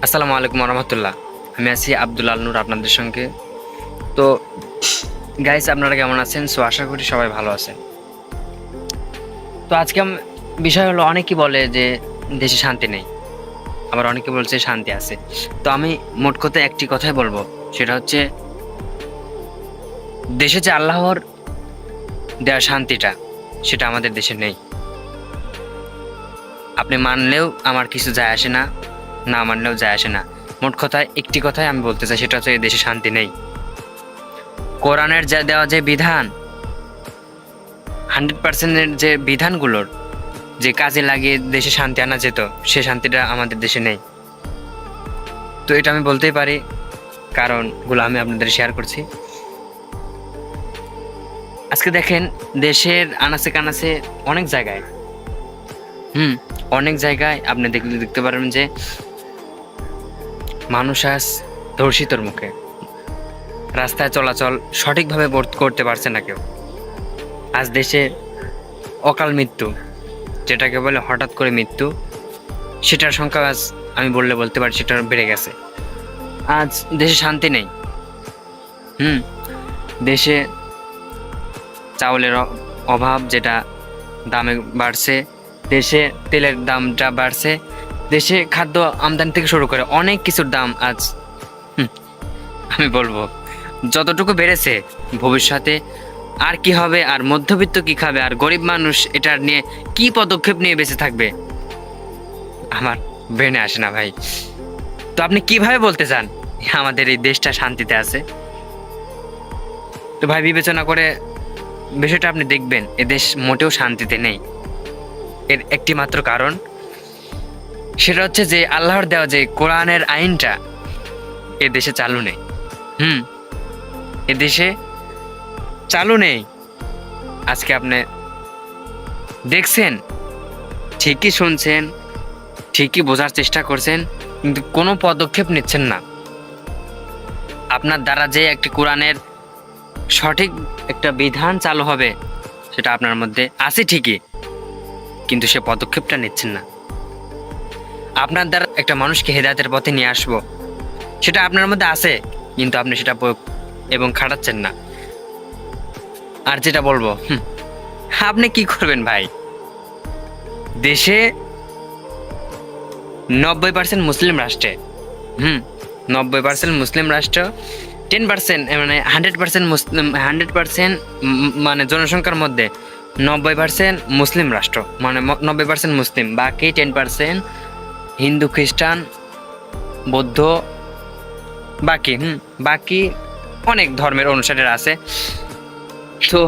আসসালামু আলাইকুম রহমতুল্লাহ। আমি আছি আব্দুল আল নূর আপনাদের সঙ্গে। তো গাইস, আপনারা কেমন আছেন? আশা করি সবাই ভালো আছেন। তো আজকে বিষয় হলো, অনেকে বলে যে দেশে শান্তি নেই, আবার অনেকে বলছে শান্তি আছে। তো আমি মোট কথা একটি কথাই বলবো, সেটা হচ্ছে দেশে যে আল্লাহর দেওয়া শান্তিটা, সেটা আমাদের দেশে নেই। আপনি মানলেও আমার কিছু যায় আসে না, না মানলেও যায় আসে না। মোট কথায় একটি কথাই আমি বলতে চাই, সেটা হচ্ছে এই দেশে শান্তি নেই। কোরআনের যা দেওয়া যে বিধান, 100%-এর যে বিধানগুলোর যে কাজে লাগিয়ে দেশে শান্তি আনা যেত, সে শান্তিটা আমাদের দেশে নেই। তো এটা আমি বলতেই পারি, কারণগুলো আমি আপনাদের শেয়ার করছি। আজকে দেখেন, দেশের আনাচে কানাচে অনেক জায়গায় অনেক জায়গায় আপনি দেখতে পারবেন যে মানুষ আজ ধর্ষিতর মুখে, রাস্তায় চলাচল সঠিকভাবে করতে পারছে না কেউ। আজ দেশে অকাল মৃত্যু, যেটাকে বলে হঠাৎ করে মৃত্যু, সেটার সংখ্যা আজ আমি বলতে পারি সেটা বেড়ে গেছে। আজ দেশে শান্তি নেই। দেশে চাউলের অভাব, যেটা দামে বাড়ছে, দেশে তেলের দামটা বাড়ছে, দেশে খাদ্য আমদানি থেকে শুরু করে অনেক কিছুর দাম আজ আমি বলবো যতটুকু বেড়েছে, ভবিষ্যতে আর কি হবে, আর মধ্যবিত্ত কি খাবে, আর গরিব মানুষ এটা নিয়ে কি পদক্ষেপ নিয়ে বেঁচে থাকবে, আমার ব্রেনে আসে না ভাই। তো আপনি কিভাবে বলতে চান আমাদের এই দেশটা শান্তিতে আছে? তো ভাই, বিবেচনা করে বিষয়টা আপনি দেখবেন, এ দেশ মোটেও শান্তিতে নেই। এর একটি মাত্র কারণ, সেটা হচ্ছে যে আল্লাহর দেওয়া যে কোরআনের আইনটা এ দেশে চালু নেই। এ দেশে চালু নেই। আজকে আপনি দেখছেন, ঠিকই শুনছেন, ঠিকই বোঝার চেষ্টা করছেন, কিন্তু কোনো পদক্ষেপ নিচ্ছেন না। আপনার দ্বারা যে একটি কোরআনের সঠিক একটা বিধান চালু হবে, সেটা আপনার মধ্যে আছে ঠিকই, কিন্তু সে পদক্ষেপটা নিচ্ছেন না। আপনার দ্বারা একটা মানুষকে হেদায়েতের পথে নিয়ে আসবো, সেটা আপনার মধ্যে আছে, কিন্তু আপনি সেটা এবং খাটাচ্ছেন না। আর যেটা বলবো, আপনি কি করবেন ভাই? দেশে 90% মুসলিম রাষ্ট্রে, 90% মুসলিম রাষ্ট্র, 10% মানে 100% মুসলিম, 100% মানে জনসংখ্যার মধ্যে 90% মুসলিম রাষ্ট্র, মানে 90% মুসলিম, বাকি 10% হিন্দু, খ্রিস্টান, বৌদ্ধ, বাকি অনেক ধর্মের অনুসারীরা আছে। তো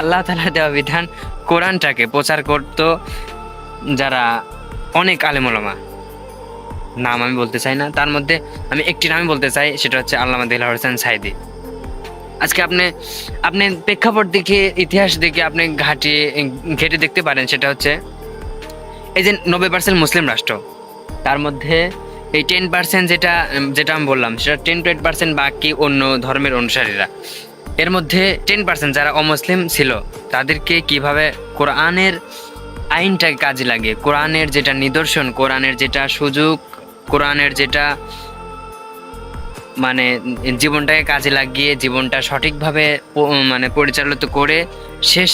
আল্লাহ তাআলা দেওয়া বিধান কোরআনটাকে প্রচার করত যারা অনেক আলেম ওলামা, নাম আমি বলতে চাই না, তার মধ্যে আমি একটি নামই বলতে চাই, সেটা হচ্ছে আল্লামা দেলোয়ার হোসেন সাঈদী। আজকে আপনি প্রেক্ষাপট দেখে, ইতিহাস দেখে আপনি ঘেটে দেখতে পারেন, সেটা হচ্ছে এই যে 90% মুসলিম রাষ্ট্র, তার মধ্যে এই 10% যেটা আমি বললাম, সেটা 10-20% বাকি অন্য ধর্মের অনুসারীরা। এর মধ্যে 10% যারা অমুসলিম ছিল, তাদেরকে কিভাবে কোরআনের আইনটাকে কাজে লাগে, কোরআনের যেটা নিদর্শন, কোরআনের যেটা সুযোগ, কোরআনের যেটা মানে জীবনটাকে কাজে লাগিয়ে জীবনটা সঠিকভাবে মানে পরিচালিত করে শেষ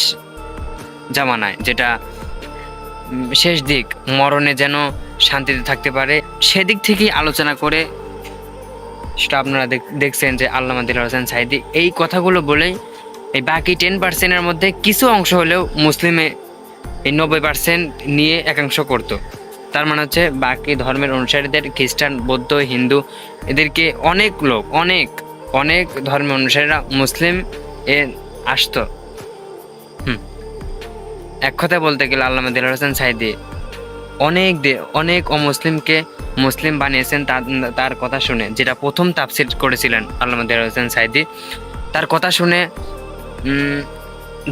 জামানায়, যেটা শেষ দিক, মরণে যেন শান্তিতে থাকতে পারে, সেদিক থেকেই আলোচনা করে, সেটা আপনারা দেখছেন যে আল্লামা দেলোয়ার হোসেন সাঈদী এই কথাগুলো বলেই এই বাকি 10%-এর মধ্যে কিছু অংশ হলেও মুসলিমে এই 90% নিয়ে একাংশ করতো। তার মানে হচ্ছে বাকি ধর্মের অনুসারীদের, খ্রিস্টান, বৌদ্ধ, হিন্দু, এদেরকে অনেক লোক, অনেক ধর্মের অনুসারীরা মুসলিম এ আসতো। এক কথায় বলতে গেলে আল্লামা দেলোয়ার হোসেন সাঈদী অনেক অমুসলিমকে মুসলিম বানিয়েছেন তার কথা শুনে। যেটা প্রথম তাফসীর করেছিলেন আল্লামা দেলোয়ার হোসেন সাঈদী, তার কথা শুনে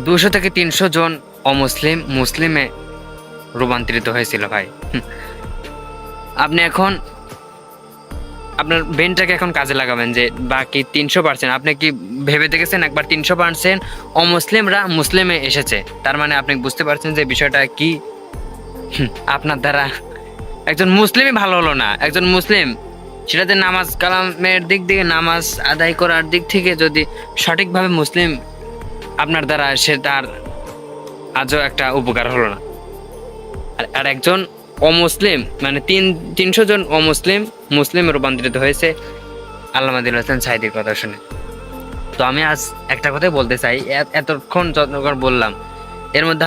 200 থেকে 300 জন অমুসলিম মুসলিমে রূপান্তরিত হয়েছিল ভাই। আপনি এখন আপনার ব্রেনটাকে এখন কাজে লাগাবেন, যে বাকি 300% আপনি কি ভেবে দেখেছেন একবার 300% অমুসলিমরা মুসলিমে এসেছে? তার মানে আপনি বুঝতে পারছেন যে বিষয়টা কি। আপনার দ্বারা একজন মুসলিমই ভালো হলো না, একজন মুসলিম সেটাতে নামাজ কালামের দিক থেকে, নামাজ আদায় করার দিক থেকে যদি সঠিকভাবে মুসলিম আপনার দ্বারা, সে তার আজও একটা উপকার হলো না। আর একজন অমুসলিম, মানে 300 জন অমুসলিম মুসলিম রূপান্তরিত হয়েছে আল্লামা দিল হোসেন সাঈদীর কথা শুনে। তো আমি আজ একটা কথাই বলতে চাই, এতক্ষণ যতক্ষণ বললাম এর মধ্যে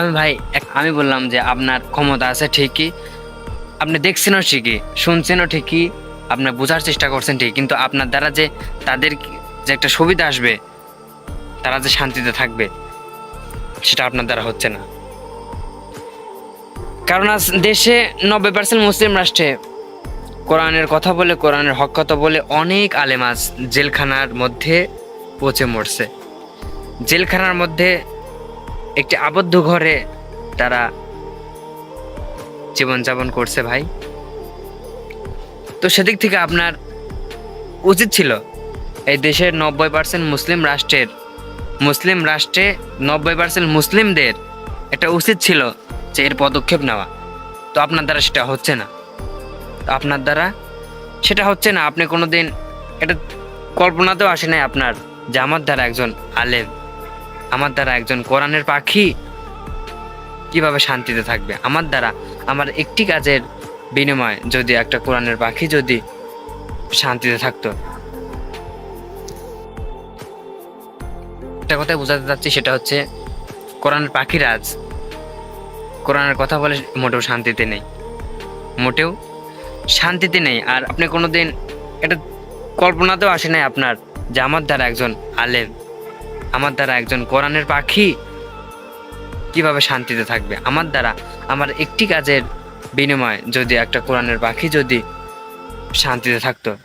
আমি বললাম যে আপনার ক্ষমতা আছে ঠিকই, আপনি দেখছেনও ঠিকই, শুনছেনও ঠিকই, আপনি বোঝার চেষ্টা করছেন ঠিক, কিন্তু আপনার দ্বারা যে তাদের যে একটা সুবিধা আসবে, তারা যে শান্তিতে থাকবে, সেটা আপনার দ্বারা হচ্ছে না। কারণ আজ দেশে 90% মুসলিম রাষ্ট্রে কোরআনের কথা বলে, কোরআনের হক কথা বলে অনেক আলেম আজ জেলখানার মধ্যে পচে মরছে। জেলখানার মধ্যে একটি আবদ্ধ ঘরে তারা জীবনযাপন করছে ভাই। তো সেদিক থেকে আপনার উচিত ছিল এই দেশের 90% মুসলিম রাষ্ট্রে 90% মুসলিমদের একটা উচিত ছিল যে এর পদক্ষেপ নেওয়া। তো আপনার দ্বারা সেটা হচ্ছে না। আপনি কোনোদিন এটা কল্পনাতেও আসে নাই আপনার যে আমার দ্বারা একজন আলেম, আমার দ্বারা একজন কোরআনের পাখি কিভাবে শান্তিতে থাকবে। আমার দ্বারা, আমার একটি কাজের বিনিময়ে যদি একটা কোরআনের পাখি যদি শান্তিতে থাকতো। একটা কথাই বোঝাতে চাচ্ছি, সেটা হচ্ছে কোরআনের পাখির আজ কোরআনের কথা বলে মোটেও শান্তিতে নেই। আর আপনি কোনোদিন এটা কল্পনাতেও আসে নাই আপনার যে আমার দ্বারা একজন আলেম, আমার দ্বারা একজন কোরআনের পাখি কিভাবে শান্তিতে থাকবে। আমার দ্বারা, আমার একটি কাজের বিনিময়ে যদি একটা কোরআনের পাখি যদি শান্তিতে থাকতো।